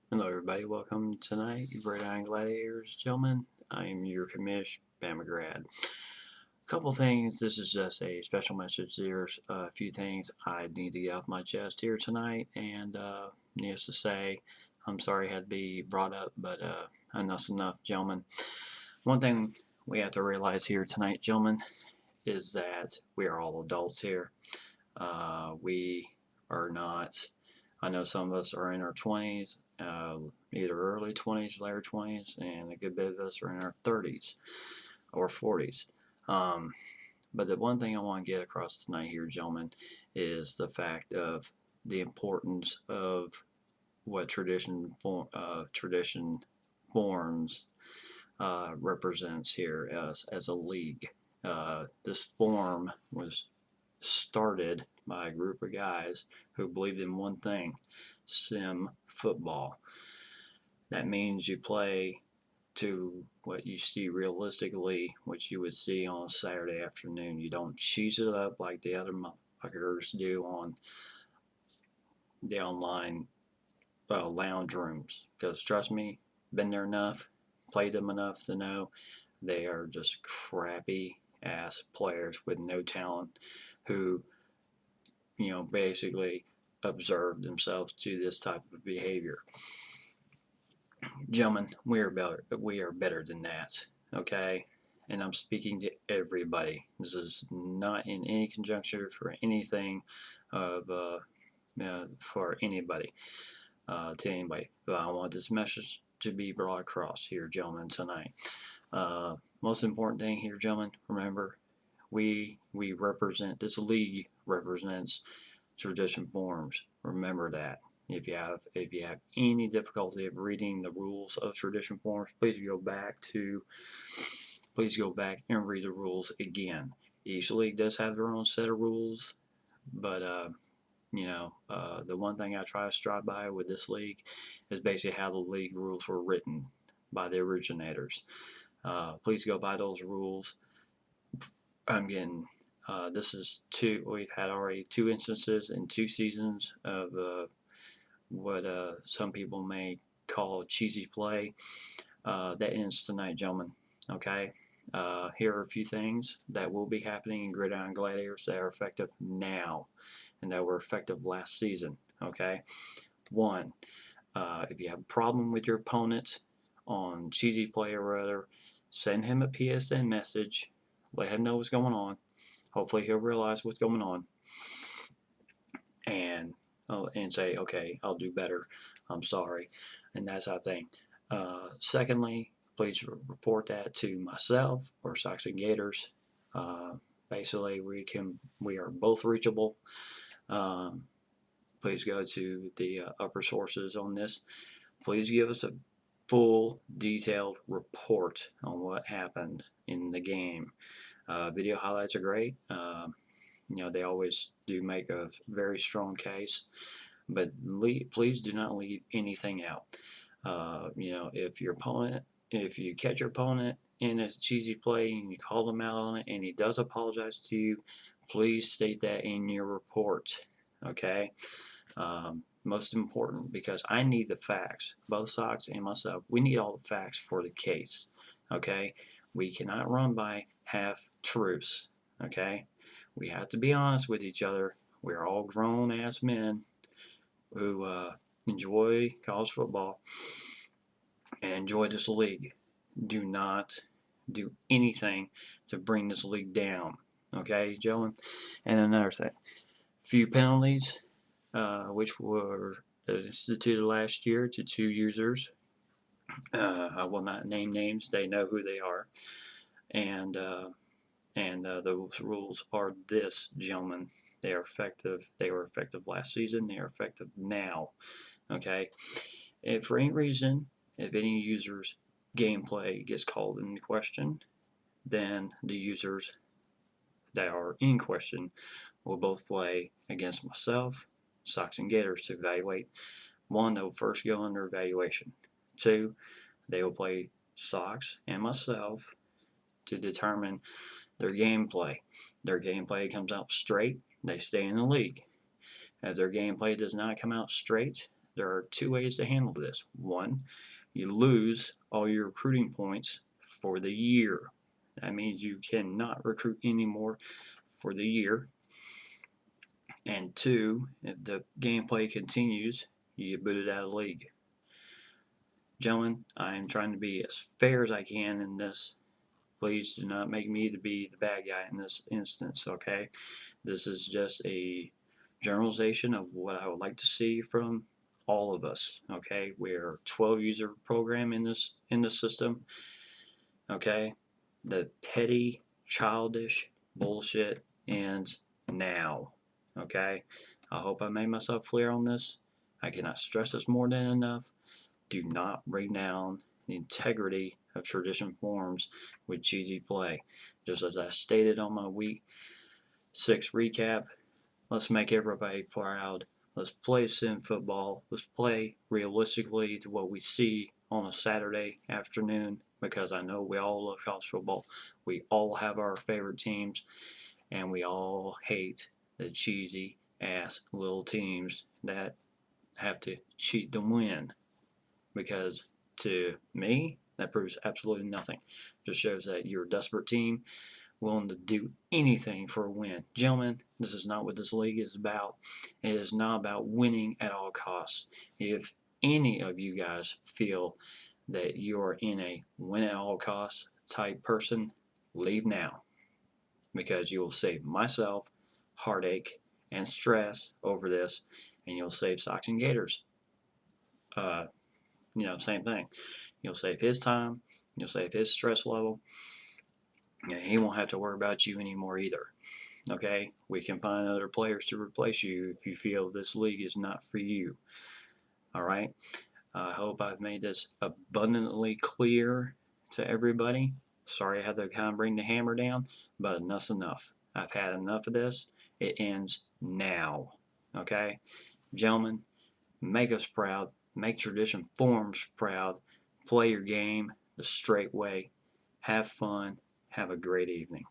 Hello, everybody. Welcome tonight, Red Iron Gladiators, gentlemen. I am your commish, Bam McGrad. A couple things. This is just a special message. There's a few things I need to get off my chest here tonight, and needless to say, I'm sorry it had to be brought up, but enough's enough, gentlemen. One thing we have to realize here tonight, gentlemen, is that we are all adults here. We are not. I know some of us are in our 20s, either early 20s, later 20s, and a good bit of us are in our 30s or 40s. Um, but the one thing I want to get across tonight here, gentlemen, is the fact of the importance of what tradition forms represents here as a league. This form was started by a group of guys who believed in one thing: sim football. That means you play to what you see realistically, what you would see on a Saturday afternoon. You don't cheese it up like the other motherfuckers do on the online lounge rooms. Because trust me, been there enough, played them enough to know they are just crappy ass players with no talent who basically observe themselves to this type of behavior. Gentlemen, we are better than that. Okay? And I'm speaking to everybody. This is not in any conjuncture for anything of for anybody, to anybody. But I want this message to be brought across here, gentlemen, tonight. Most important thing here, gentlemen, remember, we represent, this league represents tradition forms. Remember that. If you have any difficulty of reading the rules of tradition forms, please go back and read the rules again. Each league does have their own set of rules, but the one thing I try to strive by with this league is basically how the league rules were written by the originators. Please go by those rules. I'm getting this is two. We've had already two instances in 2 seasons of what some people may call cheesy play. That ends tonight, gentlemen. Okay. Here are a few things that will be happening in Gridiron Gladiators that are effective now and that were effective last season. Okay. One, if you have a problem with your opponent on cheesy play or other, send him a PSN message. Let him know what's going on. Hopefully, he'll realize what's going on and and say, okay, I'll do better. I'm sorry, and that's our thing. Secondly, please report that to myself or Sox and Gators. Uh, Basically, we are both reachable. Um, please go to the upper sources on this. Please give us a full, detailed report on what happened in the game. Video highlights are great. They always do make a very strong case, but please do not leave anything out. If you catch your opponent in a cheesy play and you call them out on it and he does apologize to you, please state that in your report. Okay? Most important, because I need the facts. Both Sox and myself, we need all the facts for the case. Okay? We cannot run by half truths. Okay? We have to be honest with each other. We're all grown ass men who enjoy college football and enjoy this league. Do not do anything to bring this league down. Okay, gentlemen? And another thing, few penalties, which were instituted last year to 2 users. I will not name names. They know who they are. And those rules are this, gentlemen. They are effective. They were effective last season. They are effective now. Okay. If for any reason, if any user's gameplay gets called into question, then the users that are in question will both play against myself, Sox and Gators to evaluate. One, they'll first go under evaluation. Two, they will play Sox and myself to determine their gameplay. Their gameplay comes out straight, they stay in the league. If their gameplay does not come out straight, there are two ways to handle this. One, you lose all your recruiting points for the year. That means you cannot recruit anymore for the year. And two, if the gameplay continues, you get booted out of the league. Gentlemen, I am trying to be as fair as I can in this. Please do not make me to be the bad guy in this instance, okay? This is just a generalization of what I would like to see from all of us, okay? We're a 12 user program in the system, okay? The petty, childish bullshit ends now, okay? I hope I made myself clear on this. I cannot stress this more than enough. Do not bring down the integrity of tradition forms with cheesy play. Just as I stated on my week 6 recap, let's make everybody proud. Let's play sim football. Let's play realistically to what we see on a Saturday afternoon, because I know we all love college football. We all have our favorite teams, and we all hate the cheesy ass little teams that have to cheat to win. Because to me, that proves absolutely nothing. Just shows that you're a desperate team willing to do anything for a win. Gentlemen, this is not what this league is about. It is not about winning at all costs. If any of you guys feel that you're in a win at all costs type person, leave now, because you will save myself heartache and stress over this, and you'll save Socks and Gators. Same thing. You'll save his time, you'll save his stress level, and he won't have to worry about you anymore either. Okay? We can find other players to replace you if you feel this league is not for you. Alright? I hope I've made this abundantly clear to everybody. Sorry I had to kind of bring the hammer down, but enough's enough. I've had enough of this. It ends now. Okay? Gentlemen, make us proud. Make tradition forms proud. Play your game the straight way. Have fun. Have a great evening.